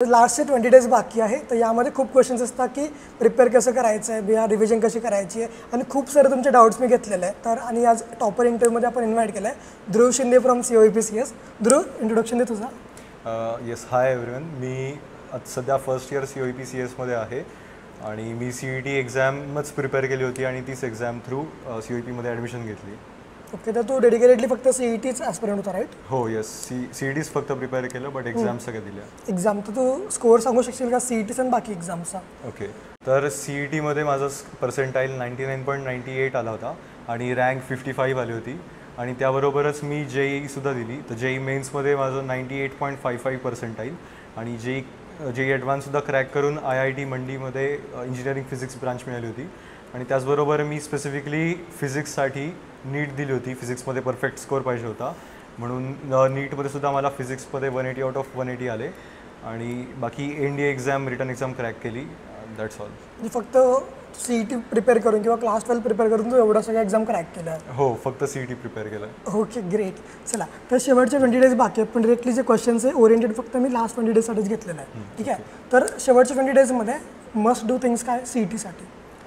लास्टचे 20 days बाकी आहे, तर यामध्ये खूप क्वेश्चन्स असतात की प्रिपेअर कसं करायचं आहे, बिहार रिव्हिजन कशी करायची आहे आणि खूप सारे तुमचे डाऊट्स मी घेतलेले आहेत. तर आणि आज टॉपर इंटरव्ह्यूमध्ये आपण इन्व्हाइट केलं आहे Dhruv Shinde from COEPCS. Dhruv, introduction दे तुझा. Yes, hi everyone. मी सध्या फर्स्ट इयर COEPCSमध्ये आहे आणि मी CET एक्झामच प्रिपेअर केली होती आणि तीच एक्झाम थ्रू COEPमध्ये ॲडमिशन घेतली. ओके, तर तू डेडिकेटेडली फक्त CETच ॲस्पिरंट होता, राईट? हो, येस. CETच फक्त प्रिपेअर केलं, बट एक्झाम सगळ्या दिल्या. एक्झाम तर तू स्कोअर सांगू शकशील का CETचा आणि बाकी एक्झामचा? ओके, तर CETमध्ये माझं पर्सेंटाईल 99.98 आला होता आणि रँक 55 आली होती आणि त्याबरोबरच मी JEEसुद्धा दिली. तर JEE मेन्समध्ये माझं 98.55 पर्सेंटाईल आणि JEE ॲडव्हान्ससुद्धा क्रॅक करून IIT मंडीमध्ये इंजिनिअरिंग फिजिक्स ब्रांच मिळाली होती आणि त्याचबरोबर मी स्पेसिफिकली फिजिक्ससाठी नीट दिली होती. फिजिक्समध्ये परफेक्ट स्कोअर पाहिजे होता म्हणून नीटमध्ये सुद्धा मला फिजिक्समध्ये 180 आउट ऑफ 180 आले आणि बाकी NDA exam, written exam crack केली. That's all. म्हणजे फक्त CET प्रिपेअर करून किंवा क्लास 12 प्रिपेअर करून तू एवढा सगळं एक्झाम क्रॅक केला आहे? हो, फक्त CET प्रिपेअर केलं. Okay, great. चला, तर शेवटचे 20 डेज बाकी आहेत, पण डिरेक्टली जे क्वेश्चन्स आहे ओरिएंटेड फक्त मी लास्ट 20 डेजसाठीच घेतलेलं आहे. ठीक आहे, तर शेवटच्या 20 डेजमध्ये मस्ट डू थिंग्स काय CETसाठी?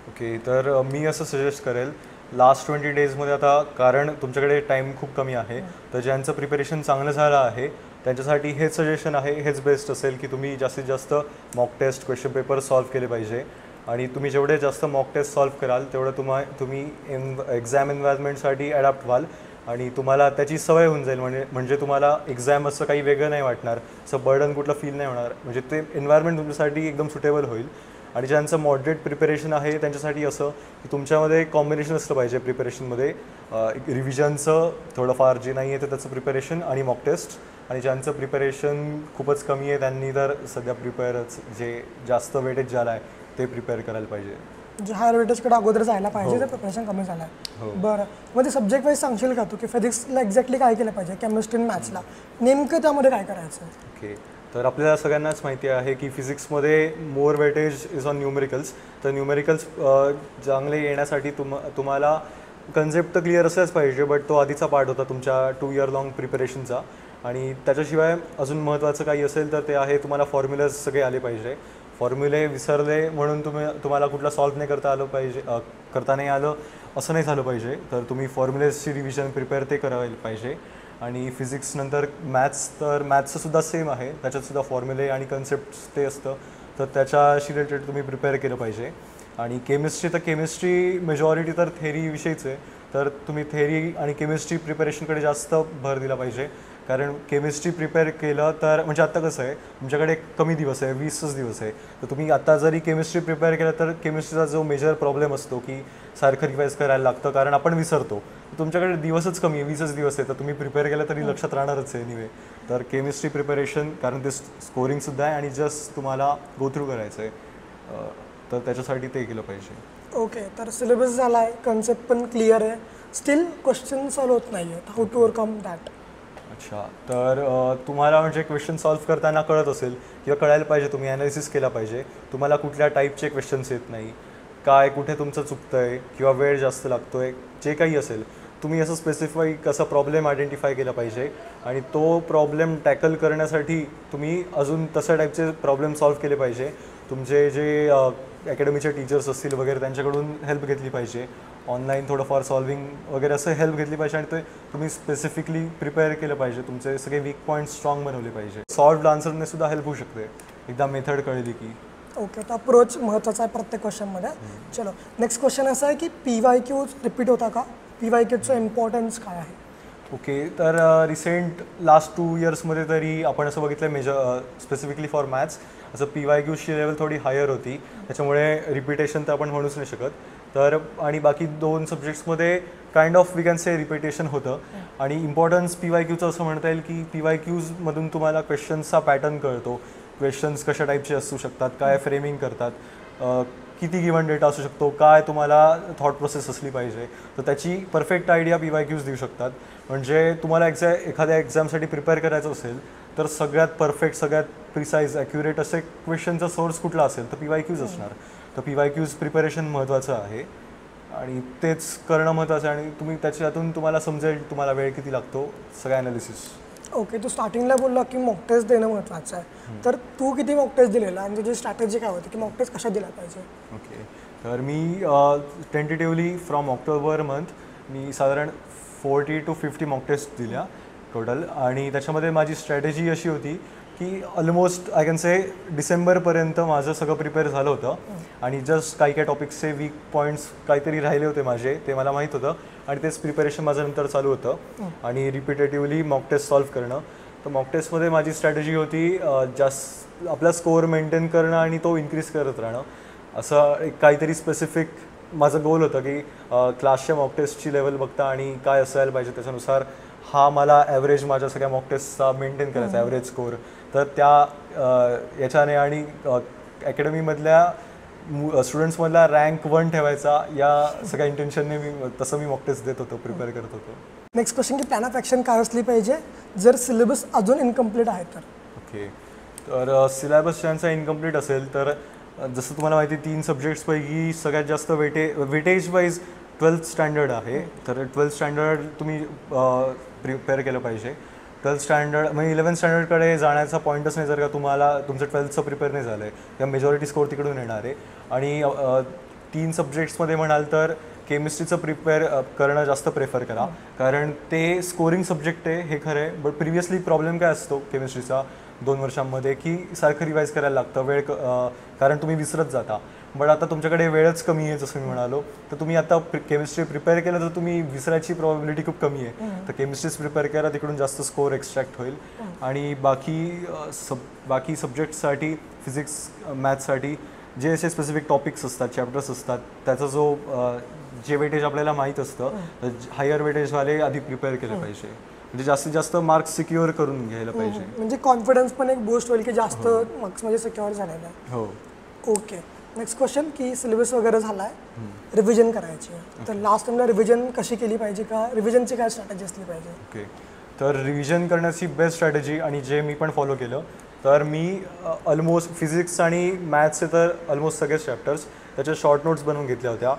ओके, तर मी असं सजेस्ट करेल लास्ट 20 डेजमध्ये, आता कारण तुमच्याकडे टाईम खूप कमी आहे, तर ज्यांचं प्रिपरेशन चांगलं झालं आहे त्यांच्यासाठी हेच सजेशन आहे, हेच बेस्ट असेल की तुम्ही जास्तीत जास्त mock test, question paper solve केले पाहिजे आणि तुम्ही जेवढे जास्त मॉक टेस्ट सॉल्व कराल तेवढं तुम्ही एक्झाम एन्व्हायरमेंटसाठी ॲडॅप्ट व्हाल आणि तुम्हाला त्याची सवय होऊन जाईल. म्हणजे तुम्हाला एक्झाम असं काही वेगळं नाही वाटणार, असं बर्डन कुठलं फील नाही होणार, म्हणजे ते एन्व्हायरमेंट तुमच्यासाठी एकदम सुटेबल होईल. आणि ज्यांचं मॉडरेट प्रिपरेशन आहे त्यांच्यासाठी असं की तुमच्यामध्ये कॉम्बिनेशन असलं पाहिजे प्रिपरेशनमध्ये, रिव्हिजनचं थोडंफार जे नाही आहे तर त्याचं प्रिपरेशन आणि मॉक टेस्ट. आणि ज्यांचं प्रिपरेशन खूपच कमी आहे त्यांनी तर सध्या प्रिपेअरच, जे जास्त वेटेज झालं आहे ते प्रिपेअर करायला पाहिजे. म्हणजे हायर वेटेजकडे अगोदर जायला पाहिजे, तर प्रिपरेशन कमी झालं आहे. बरं, मग ते सब्जेक्ट वाईज सांगशील का तू की फिजिक्सला एक्झॅक्टली काय केलं पाहिजे, केमिस्ट्री आणि मॅथ्सला नेमकं त्यामध्ये काय करायचं? ओके, तर आपल्याला सगळ्यांनाच माहिती आहे की फिजिक्समध्ये more weightage is on numericals. तर न्यूमेरिकल्स चांगले येण्यासाठी तुम्हाला कन्सेप्ट तर क्लिअर असलाच पाहिजे, बट तो आधीचा पार्ट होता तुमच्या 2 इयर लॉंग प्रिपरेशनचा. आणि त्याच्याशिवाय अजून महत्त्वाचं काही असेल तर ते आहे तुम्हाला फॉर्म्युलाज सगळे आले पाहिजे. फॉर्म्युले विसरले म्हणून तुम्हाला कुठला सॉल्व नाही करता नाही आलं असं नाही झालं पाहिजे. तर तुम्ही फॉर्म्युलेजची रिव्हिजन प्रिपेअर ते करायला पाहिजे. आणि फिजिक्स नंतर मॅथ्स, तर मॅथ्सचंसुद्धा सेम आहे, त्याच्यातसुद्धा फॉर्म्युले आणि कन्सेप्ट्स ते असतं, तर त्याच्याशी रिलेटेड तुम्ही प्रिपेअर केलं पाहिजे. आणि केमिस्ट्री मेजॉरिटी तर थेअरीविषयीच आहे, तर तुम्ही थेअरी आणि केमिस्ट्री प्रिपरेशनकडे जास्त भर दिला पाहिजे. कारण केमिस्ट्री प्रिपेअर केलं तर, म्हणजे आत्ता कसं आहे तुमच्याकडे कमी दिवस आहे, 20च दिवस आहे, तर तुम्ही आता जरी केमिस्ट्री प्रिपेअर केलं तर केमिस्ट्रीचा जो मेजर प्रॉब्लेम असतो की सारखं रिवाईज करायला लागतं कारण आपण विसरतो. तुमच्याकडे दिवसच कमी आहे, 20च दिवस आहे, तर तुम्ही प्रिपेअर केलं तरी लक्षात राहणारच आहे एनिवे. तर केमिस्ट्री प्रिपरेशन, कारण ते स्कोरिंगसुद्धा आहे आणि जस्ट तुम्हाला गो थ्रू करायचं आहे, तर त्याच्यासाठी ते केलं पाहिजे. ओके, तर सिलेबस झाला आहे, कन्सेप्ट पण क्लिअर आहे, स्टील क्वेश्चन सॉल्व होत नाही आहेत, हाऊ टू ओव्हरकम दॅट? अच्छा, तर तुम्हाला म्हणजे क्वेश्चन सॉल्व करताना कळत असेल किंवा कळायला पाहिजे, तुम्ही ॲनालिसिस केला पाहिजे, तुम्हाला कुठल्या टाईपचे क्वेश्चन्स येत नाही, काय कुठे तुमचं चुकतं आहे किंवा वेळ जास्त लागतो आहे, जे काही असेल तुम्ही असं स्पेसिफाईक असा प्रॉब्लेम आयडेंटिफाय केला पाहिजे आणि तो प्रॉब्लेम टॅकल करण्यासाठी तुम्ही अजून तशा टाईपचे प्रॉब्लेम सॉल्व केले पाहिजे. तुमचे जे अकॅडमीचे टीचर्स असतील वगैरे त्यांच्याकडून हेल्प घेतली पाहिजे, ऑनलाईन थोडंफार सॉल्विंग वगैरे असं हेल्प घेतली पाहिजे आणि ते तुम्ही स्पेसिफिकली प्रिपेअर केलं पाहिजे, तुमचे सगळे वीक पॉईंट्स स्ट्रॉंग बनवले पाहिजे. सॉल्व्ड आन्सरने सुद्धा हेल्प होऊ शकते एकदा मेथड कळली की. ओके, तर अप्रोच महत्त्वाचा आहे प्रत्येक क्वेश्चनमध्ये. चलो, नेक्स्ट क्वेश्चन असं आहे की PYQ रिपीट होता का? PYQचं इम्पॉर्टन्स काय आहे? ओके, तर रिसेंट लास्ट 2 इयर्समध्ये तरी आपण असं बघितलं स्पेसिफिकली फॉर मॅथ्स असं PYQची लेवल थोडी हायर होती, त्याच्यामुळे रिपिटेशन तर आपण म्हणूच नाही शकत. तर आणि बाकी 2 सब्जेक्ट्समध्ये kind of we can say repetition होतं. आणि इम्पॉर्टन्स PYQचं असं म्हणता येईल की PYQमधून तुम्हाला क्वेश्चन्सचा पॅटर्न कळतो, क्वेश्चन्स कशा टाईपचे असू शकतात, काय फ्रेमिंग करतात, किती गिवन डेटा असू शकतो, काय तुम्हाला थॉट प्रोसेस असली पाहिजे, तर त्याची परफेक्ट आयडिया PYQs देऊ शकतात. म्हणजे तुम्हाला एखाद्या एक्झामसाठी प्रिपेअर करायचं असेल तर सगळ्यात परफेक्ट, सगळ्यात प्रिसाईज, ॲक्युरेट असे क्वेश्चनचा सोर्स कुठला असेल तर PYQs असणार. तर PYQs प्रिपरेशन महत्त्वाचं आहे आणि तेच करणं महत्त्वाचं आहे आणि त्याच्यातून तुम्हाला समजेल तुम्हाला वेळ किती लागतो, सगळ्या ॲनालिसिस. ओके, तू स्टार्टिंगला बोलला की मॉक टेस्ट देणं महत्त्वाचं आहे, तर तू किती मॉक टेस्ट दिलेला आणि तुझी स्ट्रॅटेजी काय होती की मॉक टेस्ट कशा दिला पाहिजे? ओके, तर मी टेंटेटिव्हली फ्रॉम ऑक्टोबर मंथ मी साधारण 40 to 50 मॉक टेस्ट दिल्या टोटल. आणि त्याच्यामध्ये माझी स्ट्रॅटेजी अशी होती की ऑलमोस्ट आय कॅन से डिसेंबरपर्यंत माझं सगळं प्रिपेअर झालं होतं आणि जस्ट काही काही टॉपिक्सचे वीक पॉईंट्स काहीतरी राहिले होते माझे, ते मला माहीत होतं आणि तेच प्रिपरेशन माझं नंतर चालू होतं आणि रिपिटेटिव्हली मॉक टेस्ट सॉल्व्ह करणं. तर मॉक टेस्टमध्ये माझी स्ट्रॅटेजी होती जास्त आपला स्कोअर मेंटेन करणं आणि तो इन्क्रीज करत राहणं. असं एक काहीतरी स्पेसिफिक माझं गोल होतं की क्लासच्या मॉक टेस्टची लेवल बघता आणि काय असायला पाहिजे त्याच्यानुसार हा मला ॲव्हरेज माझ्या सगळ्या मॉक टेस्टचा मेंटेन करायचा ॲव्हरेज स्कोअर. तर त्या याच्याने आणि अकॅडमीमधल्या स्टुडंट्समधला रँक 1 ठेवायचा या सगळ्या इंटेन्शनने मी मॉक टेस्ट देत होतो, प्रिपेअर करत होतो. नेक्स्ट क्वेश्चन की प्लॅन ऑफ ॲक्शन काय असली पाहिजे जर सिलेबस अजून इनकम्प्लीट आहे तर? ओके, तर सिलेबस ज्यांचा इनकम्प्लीट असेल तर जसं तुम्हाला माहिती 3 सब्जेक्ट्सपैकी सगळ्यात जास्त वेटेज वाईज 12th स्टँडर्ड आहे. तर 12th स्टँडर्ड तुम्ही प्रिपेअर केलं पाहिजे. 12th स्टँडर्ड म्हणजे 11th स्टँडर्डकडे जाण्याचा पॉईंटच नाही जर का तुम्हाला तुमचं 12thचं प्रिपेअर नाही झालं आहे किंवा मेजॉरिटी स्कोअर तिकडून येणार आहे. आणि 3 सब्जेक्ट्समध्ये म्हणाल तर केमिस्ट्रीचं प्रिपेअर करणं जास्त प्रेफर करा, कारण ते स्कोरिंग सब्जेक्ट आहे हे खरं आहे. बट प्रिव्हियसली प्रॉब्लेम काय असतो केमिस्ट्रीचा 2 वर्षांमध्ये की सारखं रिवाईज करायला लागतं कारण तुम्ही विसरत जाता. बट आता तुमच्याकडे वेळच कमी आहे जसं मी म्हणालो, तर तुम्ही आता केमिस्ट्री प्रिपेअर केलं तर तुम्ही विसरायची प्रॉबिलिटी खूप कमी आहे. तर केमिस्ट्रीच प्रिपेअर करा, तिकडून जास्त स्कोअर एक्स्ट्रॅक्ट होईल. आणि बाकी सब्जेक्टसाठी फिजिक्स मॅथ्ससाठी जे असे स्पेसिफिक टॉपिक्स असतात, चॅप्टर्स असतात, त्याचा जो जे वेटेज आपल्याला माहीत असतं तर हायर वेटेजवाले आधी प्रिपेअर केलं पाहिजे, म्हणजे जास्तीत जास्त मार्क्स सिक्युअर करून घ्यायला पाहिजे. म्हणजे कॉन्फिडन्स पण एक बूस्ट होईल की जास्त मार्क्स म्हणजे सिक्युअर झालेला आहे. हो. ओके, नेक्स्ट क्वेश्चन की सिलेबस वगैरे झाला आहे, रिव्हिजन करायची आहे, तर लास्ट टाइमला रिव्हिजन कशी केली पाहिजे, का रिव्हिजनची काय स्ट्रॅटेजी असली पाहिजे? ओके, तर रिव्हिजन करण्याची बेस्ट स्ट्रॅटेजी आणि जे मी पण फॉलो केलं तर मी ऑलमोस्ट फिजिक्स आणि मॅथ्सचे तर ऑलमोस्ट सगळेच चॅप्टर्स त्याच्या शॉर्ट नोट्स बनवून घेतल्या होत्या.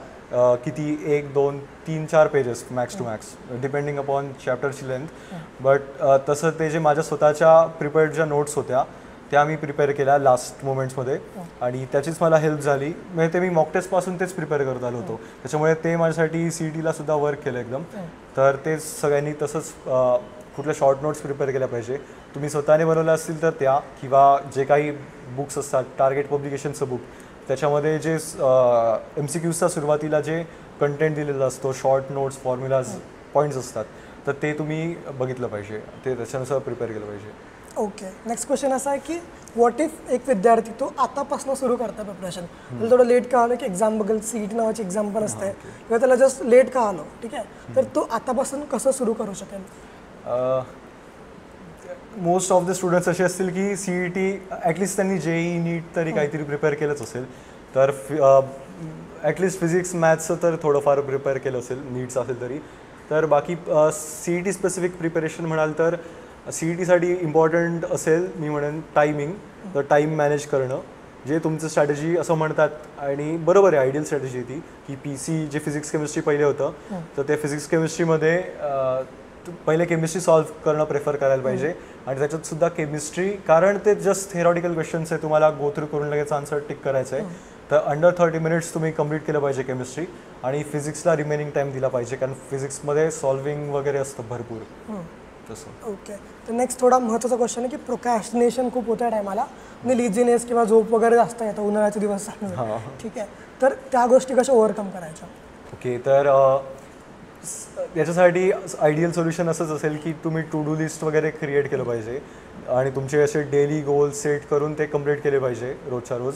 किती 1, 2, 3, 4 pages max to max depending upon चॅप्टरची लेंथ. बट तसं ते जे माझ्या स्वतःच्या प्रिपेअर्ड ज्या नोट्स होत्या त्या मी प्रिपेअर केल्या लास्ट मोमेंट्समध्ये आणि त्याचीच मला हेल्प झाली. म्हणजे ते मी मॉक टेस्टपासून तेच प्रिपेअर करत आलो होतो, त्याच्यामुळे ते माझ्यासाठी CETला सुद्धा वर्क केलं एकदम. तर तेच सगळ्यांनी तसंच कुठल्या शॉर्ट नोट्स प्रिपेअर केल्या पाहिजे. तुम्ही स्वतःने बनवलं असतील तर त्या, किंवा जे काही बुक्स असतात टार्गेट पब्लिकेशनचं बुक, त्याच्यामध्ये जे MCQजचा सुरुवातीला जे कंटेंट दिलेलं असतो, शॉर्ट नोट्स, फॉर्म्युलाज, पॉईंट्स असतात, तर ते तुम्ही बघितलं पाहिजे, ते त्याच्यानुसार प्रिपेअर केलं पाहिजे. ओके, नेक्स्ट क्वेश्चन असा आहे की व्हॉट इफ एक विद्यार्थी तो आतापासून सुरू करता प्रिपरेशन, त्याला थोडं लेट का आलं की एक्झाम बघेल, CET नावाची एक्झाम पण असते किंवा त्याला जस्ट लेट का आलो, ठीक आहे, तर तो आतापासून कसं सुरू करू शकेल? मोस्ट ऑफ द स्टुडंट्स असे असतील की CET ॲटलिस्ट त्यांनी JEE नीट तरी काहीतरी प्रिपेअर केलंच असेल, तर ॲटलिस्ट फिजिक्स मॅथ्सचं तर थोडंफार प्रिपेअर केलं असेल नीट्स असेल तरी. तर बाकी CET स्पेसिफिक प्रिपरेशन म्हणाल तर CETसाठी इम्पॉर्टंट असेल मी म्हणेन टायमिंग, तर टाईम मॅनेज करणं, जे तुमचं स्ट्रॅटेजी असं म्हणतात आणि बरोबर आहे, आयडियल स्ट्रॅटेजी ती की PC जे फिजिक्स केमिस्ट्री पहिले होतं तर ते फिजिक्स केमिस्ट्रीमध्ये पहिले केमिस्ट्री सॉल्व्ह करणं प्रेफर करायला पाहिजे. आणि त्याच्यात सुद्धा केमिस्ट्री, कारण ते जस्ट थेरॉटिकल क्वेश्चन्स आहे, तुम्हाला गो थ्रू करून लगेच आन्सर टिक करायचं आहे, तर अंडर 30 मिनिट्स तुम्ही कंप्लीट केलं पाहिजे केमिस्ट्री. आणि फिजिक्सला रिमेनिंग टाईम दिला पाहिजे, कारण फिजिक्समध्ये सॉल्विंग वगैरे असतं भरपूर तसं. ओके, तर नेक्स्ट थोडा महत्त्वाचा क्वेश्चन आहे की प्रोक्रॅस्टिनेशन खूप होतं टायमाला आणि लिझिनेस किंवा झोप वगैरे जास्त येतं उन्हाळ्याचे दिवस चालू, ठीक आहे, तर त्या गोष्टी कशा ओव्हरकम करायच्या? ओके, तर याच्यासाठी आयडियल सोल्युशन असंच असेल की तुम्ही टू डू लिस्ट वगैरे क्रिएट केलं पाहिजे आणि तुमचे असे डेली गोल्स सेट करून ते कंप्लीट केले पाहिजे रोजच्या रोज,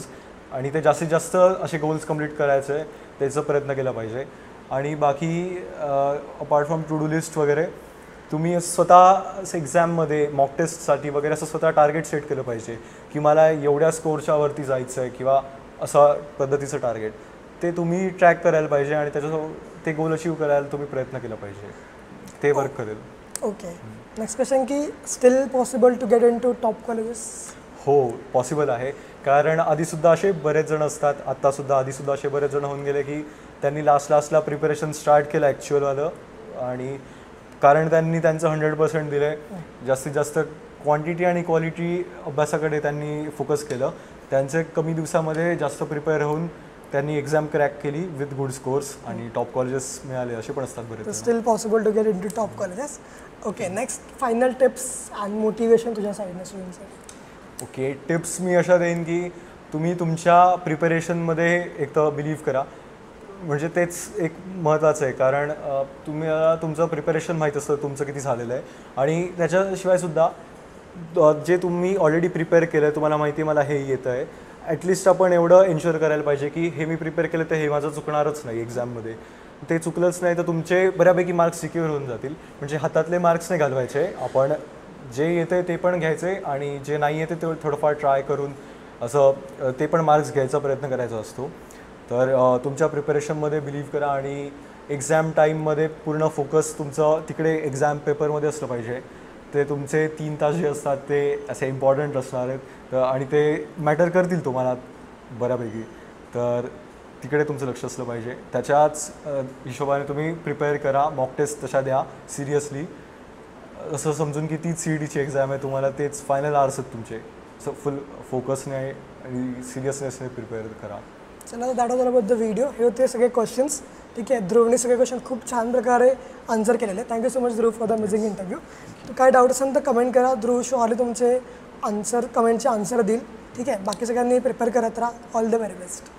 आणि ते जास्तीत जास्त असे गोल्स कंप्लीट करायचे त्याचा प्रयत्न केला पाहिजे. आणि बाकी apart from to do list वगैरे तुम्ही स्वतः एक्झाममध्ये मॉक टेस्टसाठी वगैरे असं स्वतः टार्गेट सेट केलं पाहिजे की मला एवढ्या स्कोअरच्या वरती जायचं आहे किंवा असा पद्धतीचं टार्गेट, ते तुम्ही ट्रॅक करायला पाहिजे आणि त्याच्यासोबत ते गोल अचीव करायला तुम्ही प्रयत्न केला पाहिजे, ते वर्क करेल. ओके, नेक्स्ट क्वेश्चन की still possible to get into top colleges? हो, पॉसिबल आहे, कारण आधीसुद्धा असे बरेच जण असतात, आत्तासुद्धा आधीसुद्धा असे बरेच जण होऊन गेले की त्यांनी लास्टला प्रिपरेशन स्टार्ट केलं ॲक्च्युअलवालं आणि कारण त्यांनी त्यांचं 100% दिलं आहे. जास्तीत जास्त क्वांटिटी आणि क्वालिटी अभ्यासाकडे त्यांनी फोकस केलं. त्यांचे कमी दिवसामध्ये जास्त प्रिपेअर होऊन त्यांनी एक्झाम क्रॅक केली विथ गुड स्कोर्स आणि टॉप कॉलेजेस मिळाले असे पण असतात बरेच. Still possible to get into top colleges. Okay, next final tips and motivation तुझ्या साईडने स्टुडंट्ससाठी. ओके, टिप्स मी अशा देईन की तुम्ही तुमच्या प्रिपरेशनमध्ये एक तर बिलीव्ह करा. म्हणजे तेच एक महत्त्वाचं आहे, कारण तुम्हाला तुमचं प्रिपरेशन माहीत असतं तुमचं किती झालेलं आहे. आणि त्याच्याशिवायसुद्धा जे तुम्ही ऑलरेडी प्रिपेअर केलं आहे, तुम्हाला माहिती आहे मला हे येतं आहे, ॲटलिस्ट आपण एवढं एन्श्युअर करायला पाहिजे की हे मी प्रिपेअर केलं तर हे माझं चुकणारच नाही एक्झाममध्ये. ते चुकलंच नाही तर तुमचे बऱ्यापैकी मार्क्स सिक्युअर होऊन जातील. म्हणजे हातातले मार्क्स नाही घालवायचे, आपण जे येते ते पण घ्यायचे आणि जे नाही येते ते थोडंफार ट्राय करून असं ते पण मार्क्स घ्यायचा प्रयत्न करायचा असतो. तर तुमच्या प्रिपरेशनमध्ये बिलीव्ह करा आणि एक्झाम टाईममध्ये पूर्ण फोकस तुमचं तिकडे एक्झाम पेपरमध्ये असलं पाहिजे. ते तुमचे 3 तास जे असतात ते असे इम्पॉर्टंट असणार आहेत आणि ते मॅटर करतील तुम्हाला बऱ्यापैकी. तर तिकडे तुमचं लक्ष असलं पाहिजे. त्याच्याच हिशोबाने तुम्ही प्रिपेअर करा, मॉक टेस्ट तशा द्या सिरियसली. असं समजून की तीच CETची एक्झाम आहे, तुम्हाला तेच फायनल आर्स आहेत तुमचे. सो फुल फोकसने आणि सिरियसनेसने प्रिपेअर करा. चला, that was all about the video. हे होते सगळे क्वेश्चन्स. ठीक आहे, ध्रुवने सगळे क्वेश्चन खूप छान प्रकारे आन्सर केलेले. Thank you so much Dhruv for the amazing interview. काय डाऊट असेल तर कमेंट करा, ध्रुव शुअरली तुमचे कमेंटचे आन्सर देईल. ठीक आहे, बाकी सगळ्यांनी प्रिपेअर करत राहा. All the very best.